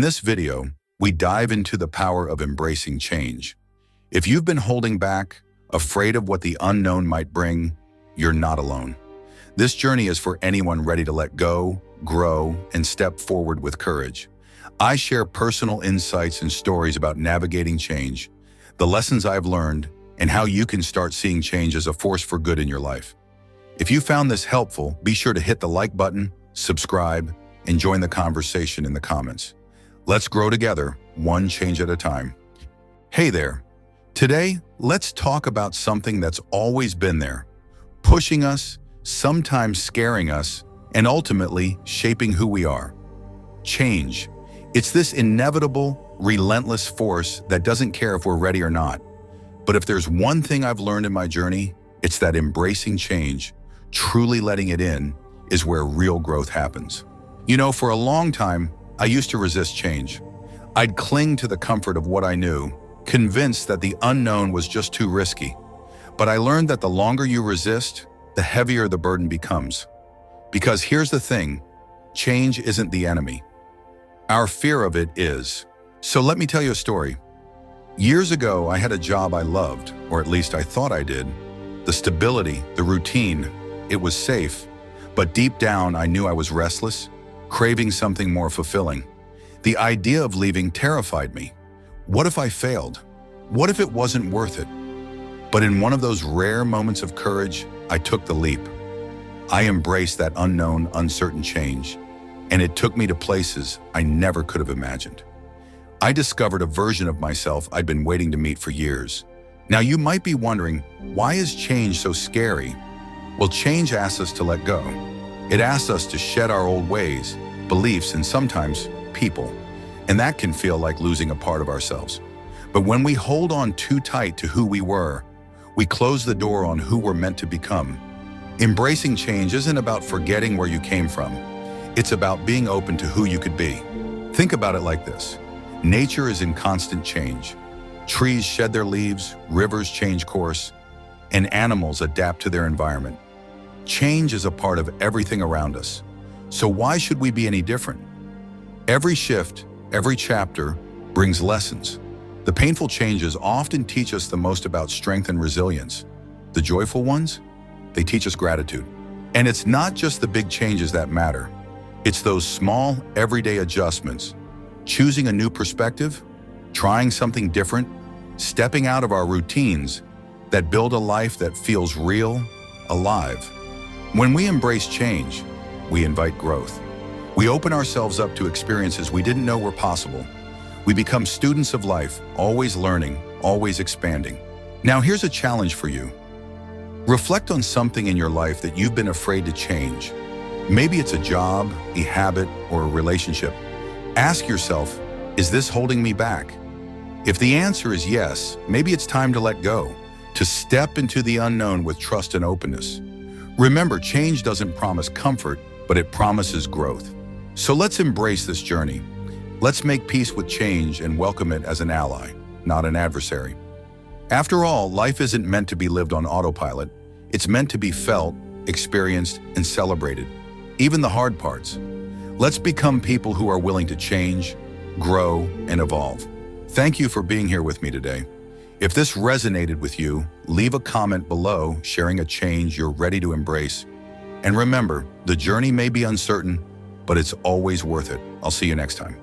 this video, we dive into the power of embracing change. If you've been holding back, afraid of what the unknown might bring, you're not alone. This journey is for anyone ready to let go, grow, and step forward with courage. I share personal insights and stories about navigating change, the lessons I've learned, and how you can start seeing change as a force for good in your life. If you found this helpful, be sure to hit the like button, subscribe, and join the conversation in the comments. Let's grow together, one change at a time. Hey there. Today, let's talk about something that's always been there, pushing us, sometimes scaring us, and ultimately shaping who we are. Change. It's this inevitable, relentless force that doesn't care if we're ready or not. But if there's one thing I've learned in my journey, it's that embracing change, truly letting it in, is where real growth happens. You know, for a long time, I used to resist change. I'd cling to the comfort of what I knew, convinced that the unknown was just too risky. But I learned that the longer you resist, the heavier the burden becomes. Because here's the thing, change isn't the enemy. Our fear of it is. So let me tell you a story. Years ago, I had a job I loved, or at least I thought I did. The stability, the routine, it was safe. But deep down, I knew I was restless, craving something more fulfilling. The idea of leaving terrified me. What if I failed? What if it wasn't worth it? But in one of those rare moments of courage, I took the leap. I embraced that unknown, uncertain change, and it took me to places I never could have imagined. I discovered a version of myself I'd been waiting to meet for years. Now you might be wondering, why is change so scary? Well, change asks us to let go. It asks us to shed our old ways, beliefs, and sometimes people. And that can feel like losing a part of ourselves. But when we hold on too tight to who we were, we close the door on who we're meant to become. Embracing change isn't about forgetting where you came from. It's about being open to who you could be. Think about it like this. Nature is in constant change. Trees shed their leaves, rivers change course, and animals adapt to their environment. Change is a part of everything around us. So why should we be any different? Every shift, every chapter brings lessons. The painful changes often teach us the most about strength and resilience. The joyful ones, they teach us gratitude. And it's not just the big changes that matter. It's those small, everyday adjustments. Choosing a new perspective, trying something different, stepping out of our routines that build a life that feels real, alive. When we embrace change, we invite growth. We open ourselves up to experiences we didn't know were possible. We become students of life, always learning, always expanding. Now here's a challenge for you. Reflect on something in your life that you've been afraid to change. Maybe it's a job, a habit, or a relationship. Ask yourself, is this holding me back? If the answer is yes, maybe it's time to let go, to step into the unknown with trust and openness. Remember, change doesn't promise comfort, but it promises growth. So let's embrace this journey. Let's make peace with change and welcome it as an ally, not an adversary. After all, life isn't meant to be lived on autopilot. It's meant to be felt, experienced, and celebrated, even the hard parts. Let's become people who are willing to change, grow, and evolve. Thank you for being here with me today. If this resonated with you, leave a comment below sharing a change you're ready to embrace. And remember, the journey may be uncertain, but it's always worth it. I'll see you next time.